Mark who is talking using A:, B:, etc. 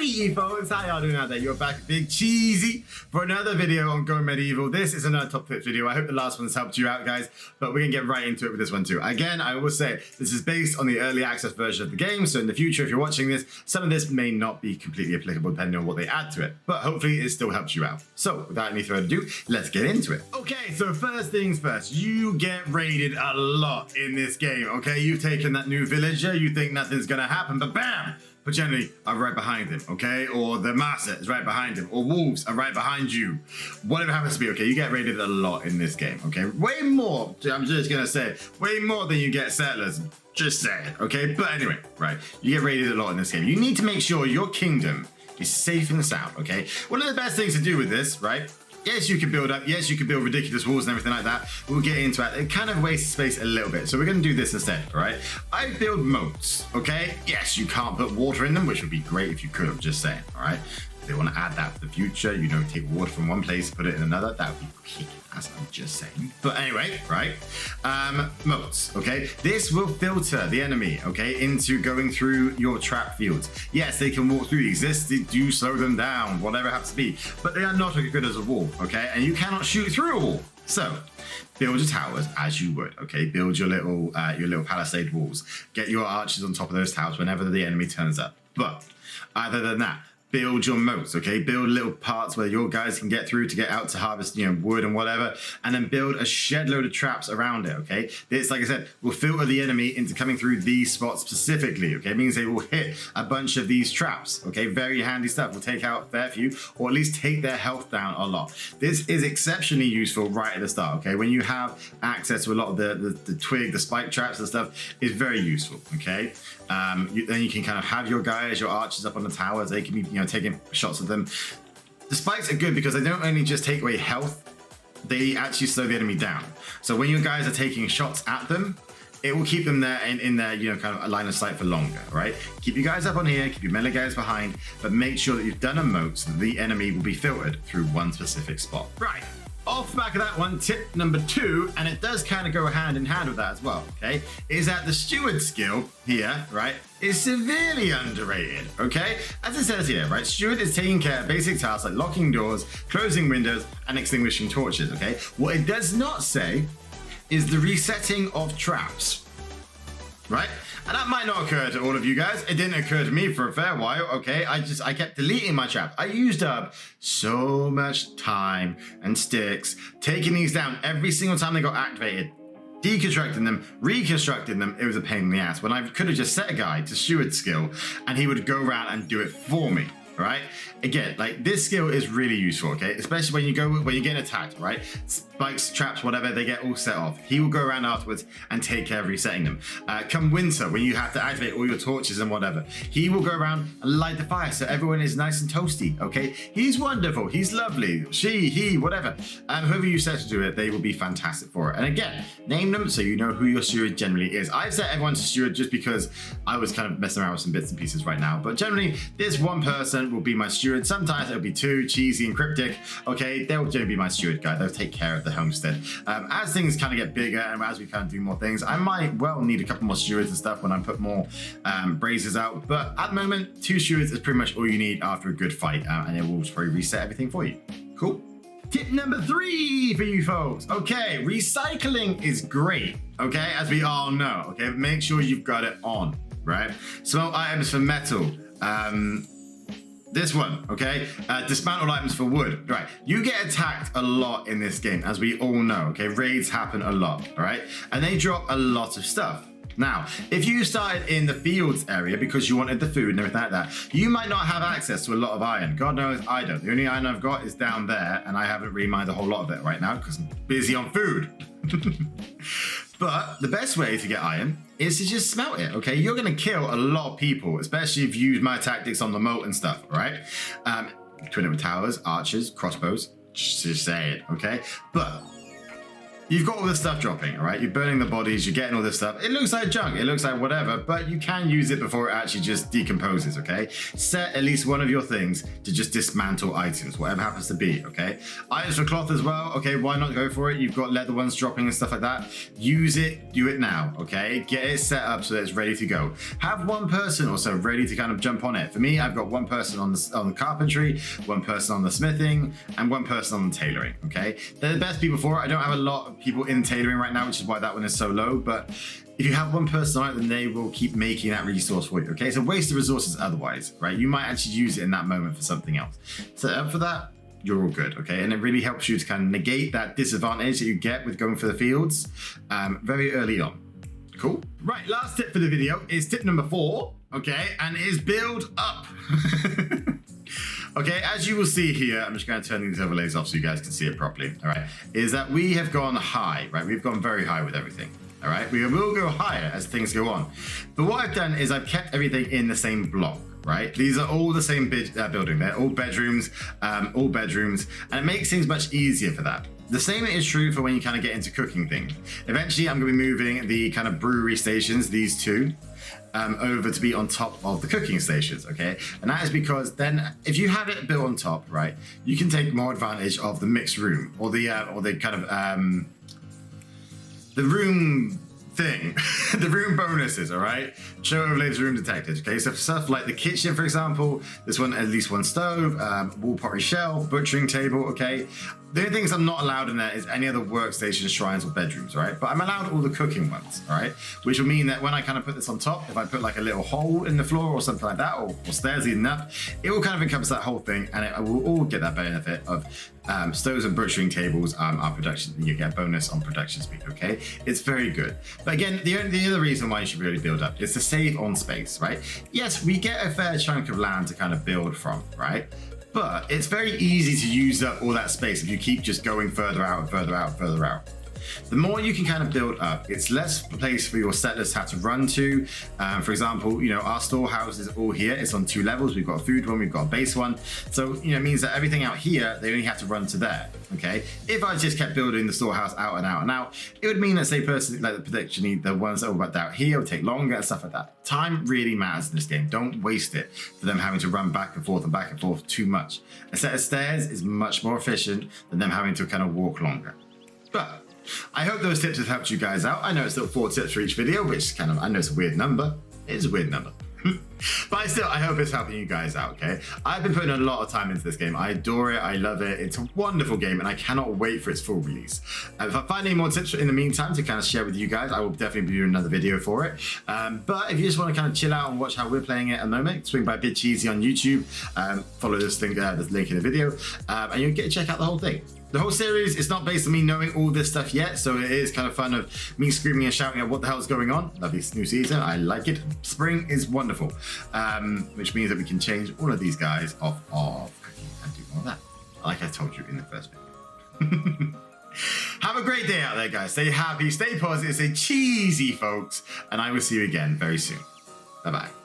A: Howdy folks, how y'all doing out there? You're back, Big CheeZ, for another video on Go Medieval. This is another top tips video. I hope the last one's helped you out, guys, but we're gonna get right into it with this one too. Again, I will say, this is based on the early access version of the game, so in the future, if you're watching this, some of this may not be completely applicable depending on what they add to it, but hopefully it still helps you out. So, without any further ado, let's get into it. Okay, so first things first, you get raided a lot in this game, okay? You've taken that new villager, you think nothing's gonna happen, but bam! But generally are right behind him, okay? Or the master is right behind him, or wolves are right behind you. Whatever happens to be, okay? You get raided a lot in this game, okay? Way more, I'm just gonna say, way more than you get settlers. Just saying, okay? But anyway, right, you get raided a lot in this game. You need to make sure your kingdom is safe and sound, okay? One of the best things to do with this, right? Yes, you can build up. Yes, you can build ridiculous walls and everything like that. We'll get into it. It kind of wastes space a little bit. So we're going to do this instead, all right? I build moats, okay? Yes, you can't put water in them, which would be great if you could, I'm just saying, all right? If they want to add that for the future, you know, take water from one place, put it in another, that would be ridiculous, I'm just saying. But anyway, right? Moats, okay? This will filter the enemy, okay, into going through your trap fields. Yes, they can walk through these. This do slow them down, whatever it happens to be. But they are not as good as a wall, okay? And you cannot shoot through a wall. So, build your towers as you would, okay? Build your little palisade walls. Get your archers on top of those towers whenever the enemy turns up. But other than that, build your moats, okay? Build little parts where your guys can get through to get out to harvest, you know, wood and whatever, and then build a shed load of traps around it, okay? This, like I said, will filter the enemy into coming through these spots specifically, okay? It means they will hit a bunch of these traps, okay? Very handy stuff. Will take out a fair few, or at least take their health down a lot. This is exceptionally useful right at the start, okay? When you have access to a lot of the twig, the spike traps and stuff, is very useful, okay? Then you can kind of have your guys, your archers up on the towers. They can be, you know, taking shots at them. The spikes are good because they don't only just take away health, they actually slow the enemy down. So when your guys are taking shots at them, it will keep them there in their, you know, kind of a line of sight for longer, right? Keep you guys up on here, keep your melee guys behind, but make sure that you've done a moat so that the enemy will be filtered through one specific spot. Right. Off the back of that one, tip number 2, and it does kind of go hand in hand with that as well, okay, is that the steward skill here, right, is severely underrated, okay? As it says here, right, steward is taking care of basic tasks like locking doors, closing windows, and extinguishing torches, okay? What it does not say is the resetting of traps, right? And that might not occur to all of you guys. It didn't occur to me for a fair while, okay? I kept deleting my traps. I used up so much time and sticks taking these down every single time they got activated, deconstructing them, reconstructing them. It was a pain in the ass when I could have just set a guy to steward skill and he would go around and do it for me. Right? Again, like this skill is really useful, okay? Especially when you're getting attacked, right? Spikes, traps, whatever, they get all set off. He will go around afterwards and take care of resetting them. Come winter, when you have to activate all your torches and whatever, he will go around and light the fire so everyone is nice and toasty, okay? He's wonderful, he's lovely, she, he, whatever. Whoever you set to do it, they will be fantastic for it. And again, name them so you know who your steward generally is. I've set everyone to steward just because I was kind of messing around with some bits and pieces right now, but generally, this one person will be my steward. Sometimes it'll be 2, CheeZ and Cryptic. Okay, they'll generally be my steward guy. They'll take care of the homestead. As things kind of get bigger and as we kind of do more things, I might well need a couple more stewards and stuff when I put more braziers out. But at the moment, 2 stewards is pretty much all you need after a good fight, and it will probably reset everything for you. Cool. Tip number 3 for you folks. Okay, recycling is great. Okay, as we all know. Okay, make sure you've got it on, right? Smelt items for metal. This one, okay? Dismantled items for wood, right? You get attacked a lot in this game, as we all know, okay? Raids happen a lot, all right? And they drop a lot of stuff. Now, if you started in the fields area because you wanted the food and everything like that, you might not have access to a lot of iron. God knows I don't. The only iron I've got is down there, and I haven't really mined a whole lot of it right now because I'm busy on food. But the best way to get iron is to just smelt it, okay? You're gonna kill a lot of people, especially if you use my tactics on the moat and stuff, right? Twin it with towers, archers, crossbows, just say it, okay? But you've got all this stuff dropping, all right? You're burning the bodies, you're getting all this stuff. It looks like junk, it looks like whatever, but you can use it before it actually just decomposes, okay? Set at least one of your things to just dismantle items, whatever happens to be, okay? Items for cloth as well, okay, why not go for it? You've got leather ones dropping and stuff like that. Use it, do it now, okay? Get it set up so that it's ready to go. Have one person also ready to kind of jump on it. For me, I've got one person on the carpentry, one person on the smithing, and one person on the tailoring, okay? They're the best people for it. I don't have a lot of people in tailoring right now, which is why that one is so low, but if you have one person on it, then they will keep making that resource for you, okay? So waste the resources otherwise, right? You might actually use it in that moment for something else. Set up for that, you're all good, okay? And it really helps you to kind of negate that disadvantage that you get with going for the fields very early on. Cool. Right, last tip for the video is tip number 4, okay? And it is build up. Okay, as you will see here, I'm just going to turn these overlays off so you guys can see it properly, all right? Is that we have gone high, right? We've gone very high with everything, all right? We will go higher as things go on. But what I've done is I've kept everything in the same block, right? These are all the same building. They're all bedrooms, and it makes things much easier for that. The same is true for when you kind of get into cooking things. Eventually, I'm going to be moving the kind of brewery stations, these two, over to be on top of the cooking stations, okay? And that is because then if you have it built on top, right, you can take more advantage of the mixed room or the kind of the room thing, the room bonuses, all right? Show overlays room detected, okay? So for stuff like the kitchen, for example, this one at least one stove, wall pottery shelf, butchering table, okay? The only things I'm not allowed in there is any other workstations, shrines, or bedrooms, right? But I'm allowed all the cooking ones, all right? Which will mean that when I kind of put this on top, if I put like a little hole in the floor or something like that, or stairs leading up, it will kind of encompass that whole thing, and I will all get that benefit of stoves and butchering tables are production. You get a bonus on production speed, okay? It's very good. But again, the other reason why you should really build up is to save on space, right? Yes, we get a fair chunk of land to kind of build from, right? But it's very easy to use up all that space if you keep just going further out and further out and further out. The more you can kind of build up, it's less place for your settlers to have to run to. For example, you know, our storehouse is all here. It's on 2 levels. We've got a food one, we've got a base one. So, you know, it means that everything out here, they only have to run to there, okay? If I just kept building the storehouse out and out and out, it would mean that, say, personally, like the prediction, the ones that are about out here would take longer and stuff like that. Time really matters in this game. Don't waste it for them having to run back and forth too much. A set of stairs is much more efficient than them having to kind of walk longer. But I hope those tips have helped you guys out. I know it's still 4 tips for each video, which kind of, I know it's a weird number. It is a weird number. But I hope it's helping you guys out, okay? I've been putting a lot of time into this game. I adore it, I love it. It's a wonderful game, and I cannot wait for its full release. If I find any more tips in the meantime to kind of share with you guys, I will definitely be doing another video for it. But if you just want to kind of chill out and watch how we're playing it at the moment, swing by CheeZ on YouTube, follow this link in the video, and you'll get to check out the whole thing. The whole series is not based on me knowing all this stuff yet, so it is kind of fun of me screaming and shouting at what the hell is going on. Love this new season, I like it. Spring is wonderful, which means that we can change all of these guys off of cooking and do all of that, like I told you in the first video. Have a great day out there, guys. Stay happy, stay positive, stay cheesy, folks, and I will see you again very soon. Bye-bye.